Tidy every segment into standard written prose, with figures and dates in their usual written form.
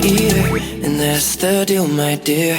ear, and that's the deal, my dear.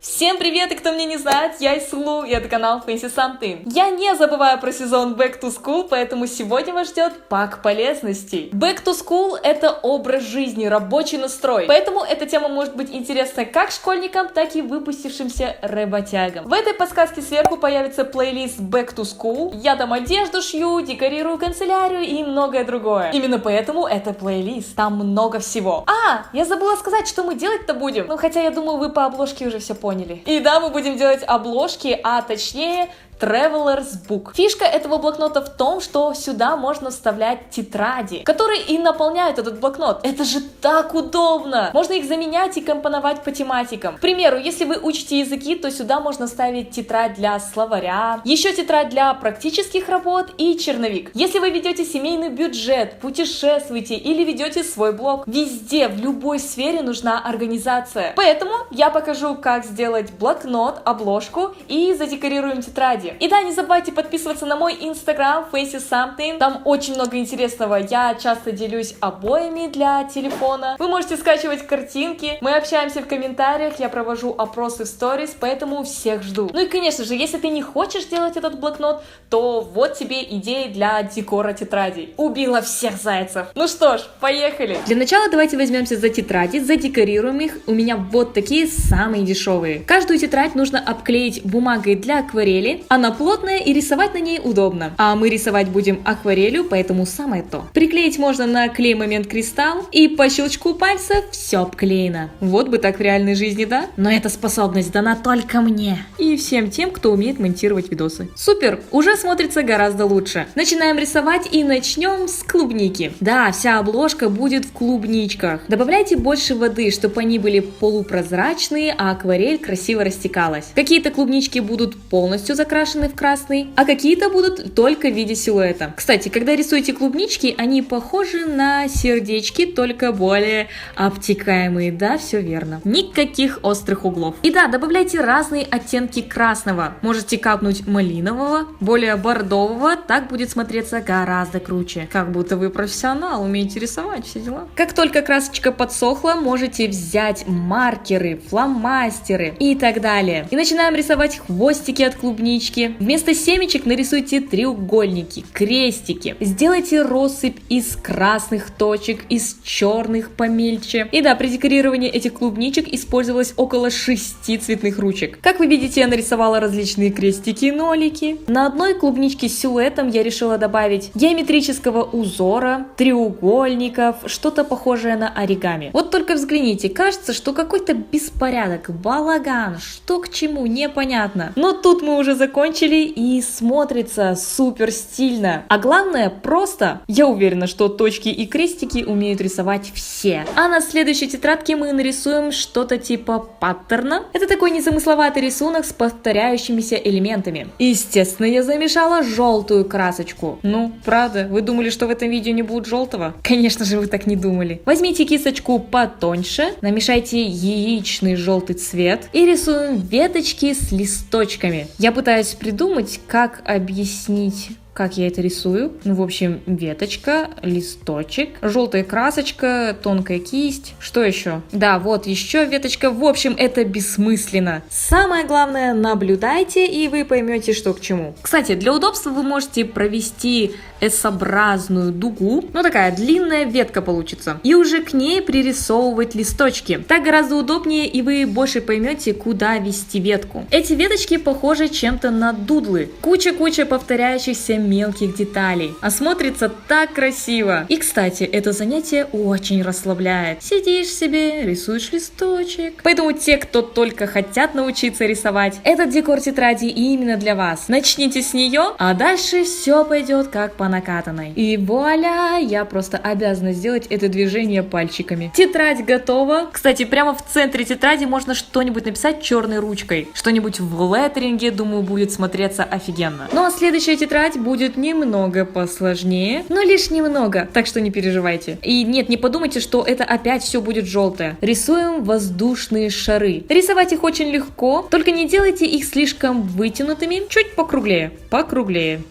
Всем привет, и кто меня не знает, я Ислу, и это канал Fancy Something. Я не забываю про сезон Back to School, поэтому сегодня вас ждет пак полезностей. Back to School — это образ жизни, рабочий настрой, поэтому эта тема может быть интересна как школьникам, так и выпустившимся работягам. В этой подсказке сверху появится плейлист Back to School, я там одежду шью, декорирую канцелярию и многое другое. Именно поэтому это плейлист, там много всего. Я забыла сказать, что мы делать-то будем, хотя я думаю, вы по обложке уже все поняли. И да, мы будем делать обложки, а точнее Traveler's Book. Фишка этого блокнота в том, что сюда можно вставлять тетради, которые и наполняют этот блокнот. Это же так удобно! Можно их заменять и компоновать по тематикам. К примеру, если вы учите языки, то сюда можно ставить тетрадь для словаря, еще тетрадь для практических работ и черновик. Если вы ведете семейный бюджет, путешествуете или ведете свой блог, везде, в любой сфере нужна организация. Поэтому я покажу, как сделать блокнот, обложку и задекорируем тетради. И да, не забывайте подписываться на мой инстаграм Fancy Something, там очень много интересного, я часто делюсь обоями для телефона, вы можете скачивать картинки, мы общаемся в комментариях, я провожу опросы в сторис, поэтому всех жду. Ну и конечно же, если ты не хочешь делать этот блокнот, то вот тебе идеи для декора тетрадей. Убила всех зайцев. Ну что ж, поехали! Для начала давайте возьмемся за тетради, задекорируем их, у меня вот такие самые дешевые. Каждую тетрадь нужно обклеить бумагой для акварели, она плотная и рисовать на ней удобно. А мы рисовать будем акварелью, поэтому самое то. Приклеить можно на клей момент кристалл, и по щелчку пальца все обклеено. Вот бы так в реальной жизни, да? Но эта способность дана только мне. И всем тем, кто умеет монтировать видосы. Супер! Уже смотрится гораздо лучше. Начинаем рисовать и начнем с клубники. Да, вся обложка будет в клубничках. Добавляйте больше воды, чтобы они были полупрозрачные, а акварель красиво растекалась. Какие-то клубнички будут полностью закрашены в красный, а какие-то будут только в виде силуэта. Кстати, когда рисуете клубнички, они похожи на сердечки, только более обтекаемые. Да, все верно. Никаких острых углов. И да, добавляйте разные оттенки красного. Можете капнуть малинового, более бордового, так будет смотреться гораздо круче. Как будто вы профессионал, умеете рисовать, все дела. Как только красочка подсохла, можете взять маркеры, фломастеры и так далее. И начинаем рисовать хвостики от клубнички. Вместо семечек нарисуйте треугольники, крестики. Сделайте россыпь из красных точек, из черных помельче. И да, при декорировании этих клубничек использовалось около 6 цветных ручек. Как вы видите, я нарисовала различные крестики и нолики. На одной клубничке с силуэтом я решила добавить геометрического узора, треугольников, что-то похожее на оригами. Вот только взгляните, кажется, что какой-то беспорядок, балаган, что к чему, непонятно. Но тут мы уже закончили и смотрится супер стильно. А главное, просто. Я уверена, что точки и крестики умеют рисовать все. А на следующей тетрадке мы нарисуем что-то типа паттерна. Это такой незамысловатый рисунок с повторяющимися элементами. Естественно, я замешала желтую красочку. Ну, правда, вы думали, что в этом видео не будет желтого? Конечно же, вы так не думали. Возьмите кисточку потоньше, намешайте яичный желтый цвет и рисуем веточки с листочками. Я пытаюсь придумать, как объяснить, как я это рисую. Ну, в общем, веточка, листочек, желтая красочка, тонкая кисть. Что еще? Да, вот еще веточка. В общем, это бессмысленно. Самое главное, наблюдайте, и вы поймете, что к чему. Кстати, для удобства вы можете провести S-образную дугу. Ну, такая длинная ветка получится. И уже к ней пририсовывать листочки. Так гораздо удобнее, и вы больше поймете, куда вести ветку. Эти веточки похожи чем-то на дудлы. Куча-куча повторяющихся мелких деталей. А смотрится так красиво. И, кстати, это занятие очень расслабляет. Сидишь себе, рисуешь листочек. Поэтому те, кто только хотят научиться рисовать, этот декор тетради именно для вас. Начните с нее, а дальше все пойдет как по накатанной. И вуаля, я просто обязана сделать это движение пальчиками. Тетрадь готова. Кстати, прямо в центре тетради можно что-нибудь написать черной ручкой. Что-нибудь в леттеринге, думаю, будет смотреться офигенно. Ну а следующая тетрадь будет немного посложнее, но лишь немного, так что не переживайте. И нет, не подумайте, что это опять все будет желтое. Рисуем воздушные шары. Рисовать их очень легко, только не делайте их слишком вытянутыми, чуть покруглее.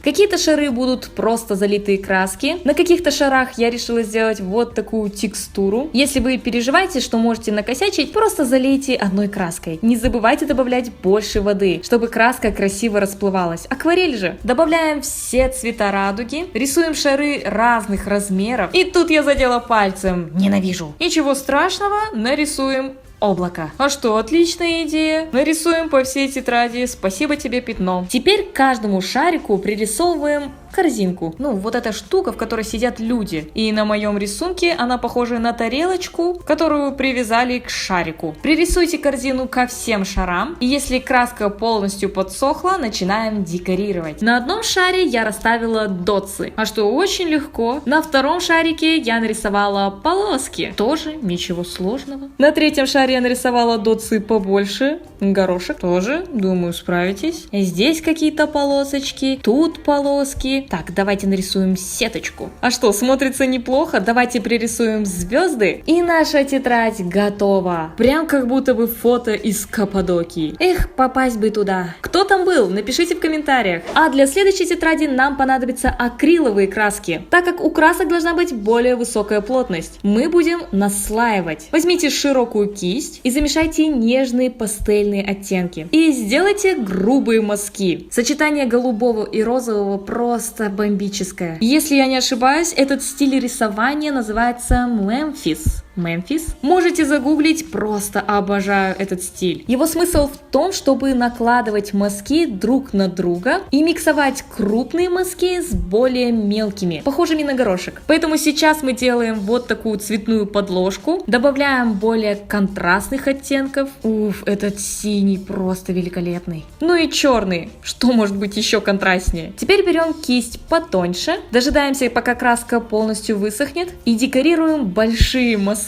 Какие-то шары будут просто залитые краски. На каких-то шарах я решила сделать вот такую текстуру. Если вы переживаете, что можете накосячить, просто залейте одной краской. Не забывайте добавлять больше воды, чтобы краска красиво расплывалась. Акварель же. Добавляем все цвета радуги, рисуем шары разных размеров. И тут я задела пальцем. Ненавижу. Ничего страшного, нарисуем облако. А что, отличная идея. Нарисуем по всей тетради. Спасибо тебе, пятно. Теперь каждому шарику пририсовываем корзинку. Ну, вот эта штука, в которой сидят люди. И на моем рисунке она похожа на тарелочку, которую привязали к шарику. Пририсуйте корзину ко всем шарам. И если краска полностью подсохла, начинаем декорировать. На одном шаре я расставила дотсы. А что, очень легко. На втором шарике я нарисовала полоски. Тоже ничего сложного. На третьем шаре я нарисовала дотсы побольше. Горошек тоже, думаю, справитесь. Здесь какие-то полосочки, тут полоски. Так, давайте нарисуем сеточку. А что, смотрится неплохо? Давайте пририсуем звезды. И наша тетрадь готова. Прям как будто бы фото из Каппадокии. Эх, попасть бы туда. Кто там был? Напишите в комментариях. А для следующей тетради нам понадобятся акриловые краски. Так как у красок должна быть более высокая плотность, мы будем наслаивать. Возьмите широкую кисть и замешайте нежные пастельные оттенки. И сделайте грубые мазки. Сочетание голубого и розового просто бомбическое. Если я не ошибаюсь, этот стиль рисования называется Мемфис. Можете загуглить, просто обожаю этот стиль. Его смысл в том, чтобы накладывать мазки друг на друга и миксовать крупные мазки с более мелкими, похожими на горошек. Поэтому сейчас мы делаем вот такую цветную подложку, добавляем более контрастных оттенков. Уф, этот синий просто великолепный. Ну и черный, что может быть еще контрастнее. Теперь берем кисть потоньше, дожидаемся, пока краска полностью высохнет, и декорируем большие мазки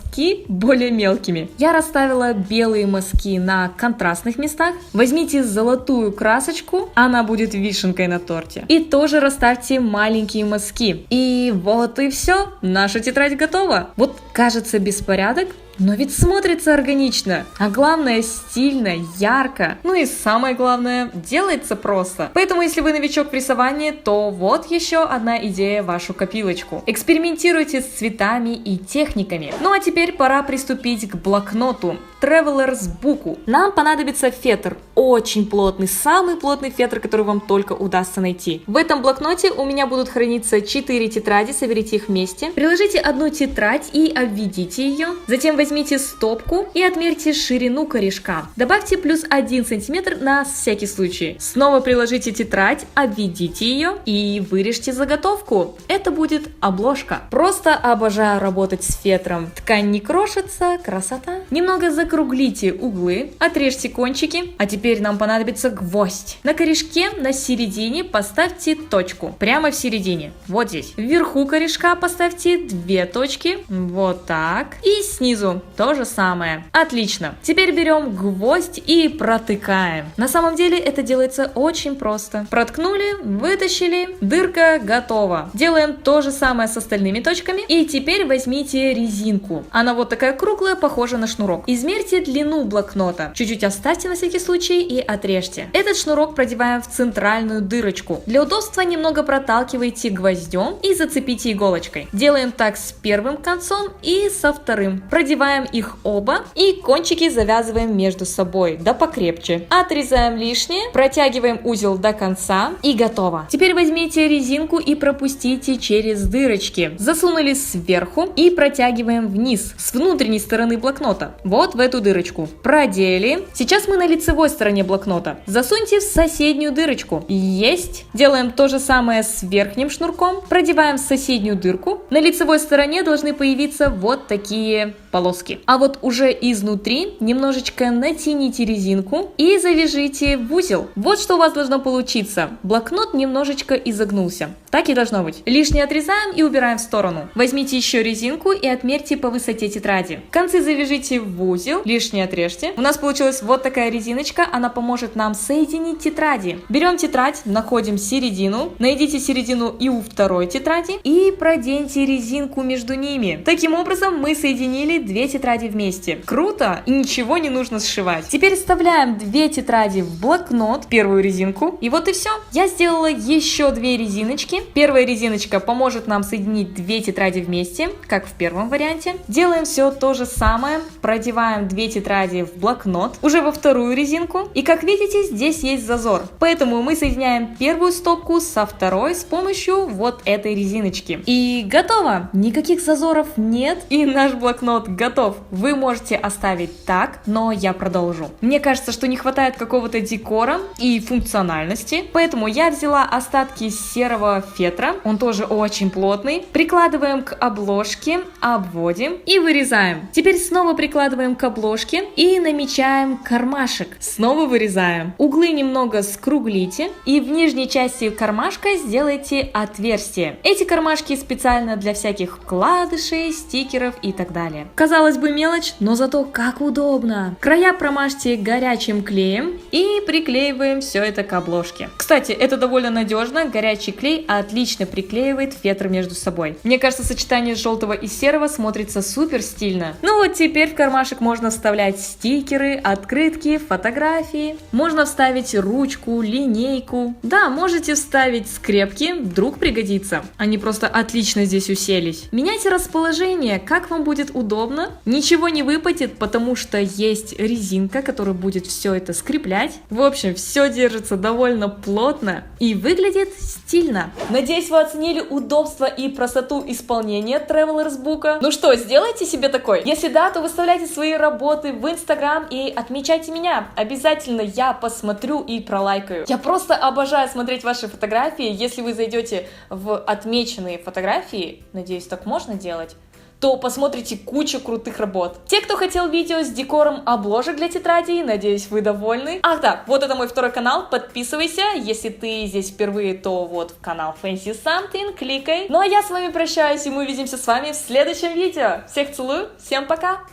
более мелкими. Я расставила белые мазки на контрастных местах. Возьмите золотую красочку, она будет вишенкой на торте. И тоже расставьте маленькие мазки. И вот и все, наша тетрадь готова. Вот кажется беспорядок, но ведь смотрится органично, а главное стильно, ярко. Ну и самое главное, делается просто. Поэтому если вы новичок в рисовании, то вот еще одна идея в вашу копилочку. Экспериментируйте с цветами и техниками. Ну а теперь пора приступить к блокноту. Traveler's Book. Нам понадобится фетр, очень плотный, самый плотный фетр, который вам только удастся найти. В этом блокноте у меня будут храниться 4 тетради, соберите их вместе. Приложите одну тетрадь и обведите ее. Затем возьмите стопку и отмерьте ширину корешка. Добавьте плюс 1 см на всякий случай. Снова приложите тетрадь, обведите ее и вырежьте заготовку. Это будет обложка. Просто обожаю работать с фетром. Ткань не крошится, красота. Немного закруглите углы, отрежьте кончики. А теперь нам понадобится гвоздь. На корешке на середине поставьте точку. Прямо в середине. Вот здесь. Вверху корешка поставьте 2 точки. Вот так. И снизу то же самое. Отлично. Теперь берем гвоздь и протыкаем. На самом деле это делается очень просто. Проткнули, вытащили, дырка готова. Делаем то же самое с остальными точками. И теперь возьмите резинку. Она вот такая круглая, похожа на шнурок. Измерьте длину блокнота. Чуть-чуть оставьте на всякий случай и отрежьте. Этот шнурок продеваем в центральную дырочку. Для удобства немного проталкивайте гвоздем и зацепите иголочкой. Делаем так с первым концом и со вторым. Продеваем их оба и кончики завязываем между собой, да покрепче. Отрезаем лишнее, протягиваем узел до конца и готово. Теперь возьмите резинку и пропустите через дырочки. Засунули сверху и протягиваем вниз с внутренней стороны блокнота. блокнота. Вот в эту дырочку. Продели. Сейчас мы на лицевой стороне блокнота. Засуньте в соседнюю дырочку. Есть. Делаем то же самое с верхним шнурком. Продеваем в соседнюю дырку. На лицевой стороне должны появиться вот такие полоски. А вот уже изнутри немножечко натяните резинку и завяжите в узел. Вот что у вас должно получиться. Блокнот немножечко изогнулся. Так и должно быть. Лишнее отрезаем и убираем в сторону. Возьмите еще резинку и отмерьте по высоте тетради. Концы завяжите в узел, лишнее отрежьте. У нас получилась вот такая резиночка, она поможет нам соединить тетради. Берем тетрадь, находим середину, найдите середину и у второй тетради и проденьте резинку между ними. Таким образом мы соединили две тетради вместе. Круто! И ничего не нужно сшивать. Теперь вставляем две тетради в блокнот, первую резинку, и вот и все. Я сделала еще две резиночки. Первая резиночка поможет нам соединить две тетради вместе, как в первом варианте. Делаем все то же самое, продеваем две тетради в блокнот, уже во вторую резинку, и как видите, здесь есть зазор. Поэтому мы соединяем первую стопку со второй с помощью вот этой резиночки. И готово! Никаких зазоров нет, и наш блокнот готов. Вы можете оставить так, но я продолжу. Мне кажется, что не хватает какого-то декора и функциональности, поэтому я взяла остатки серого фетра, он тоже очень плотный, прикладываем к обложке, обводим и вырезаем. Теперь снова прикладываем к обложке и намечаем кармашек. Снова вырезаем. Углы немного скруглите и в нижней части кармашка сделайте отверстие. Эти кармашки специально для всяких вкладышей, стикеров и так далее. Казалось бы, мелочь, но зато как удобно. Края промажьте горячим клеем и приклеиваем все это к обложке. Кстати, это довольно надежно, горячий клей отлично приклеивает фетр между собой. Мне кажется, сочетание желтого и серого смотрится супер стильно. Ну вот теперь в кармашек можно вставлять стикеры, открытки, фотографии. Можно вставить ручку, линейку. Да, можете вставить скрепки, вдруг пригодится. Они просто отлично здесь уселись. Меняйте расположение, как вам будет удобно. Ничего не выпадет, потому что есть резинка, которая будет все это скреплять. В общем, все держится довольно плотно и выглядит стильно. Надеюсь, вы оценили удобство и простоту исполнения Traveler's Book. Ну что, сделайте себе такой? Если да, то выставляйте свои работы в Instagram и отмечайте меня. Обязательно я посмотрю и пролайкаю. Я просто обожаю смотреть ваши фотографии. Если вы зайдете в отмеченные фотографии, надеюсь, так можно делать, то посмотрите кучу крутых работ. Те, кто хотел видео с декором обложек для тетрадей, надеюсь, вы довольны. Ах да, вот это мой второй канал, подписывайся. Если ты здесь впервые, то вот в канал Fancy Something, кликай. Ну а я с вами прощаюсь, и мы увидимся с вами в следующем видео. Всех целую, всем пока!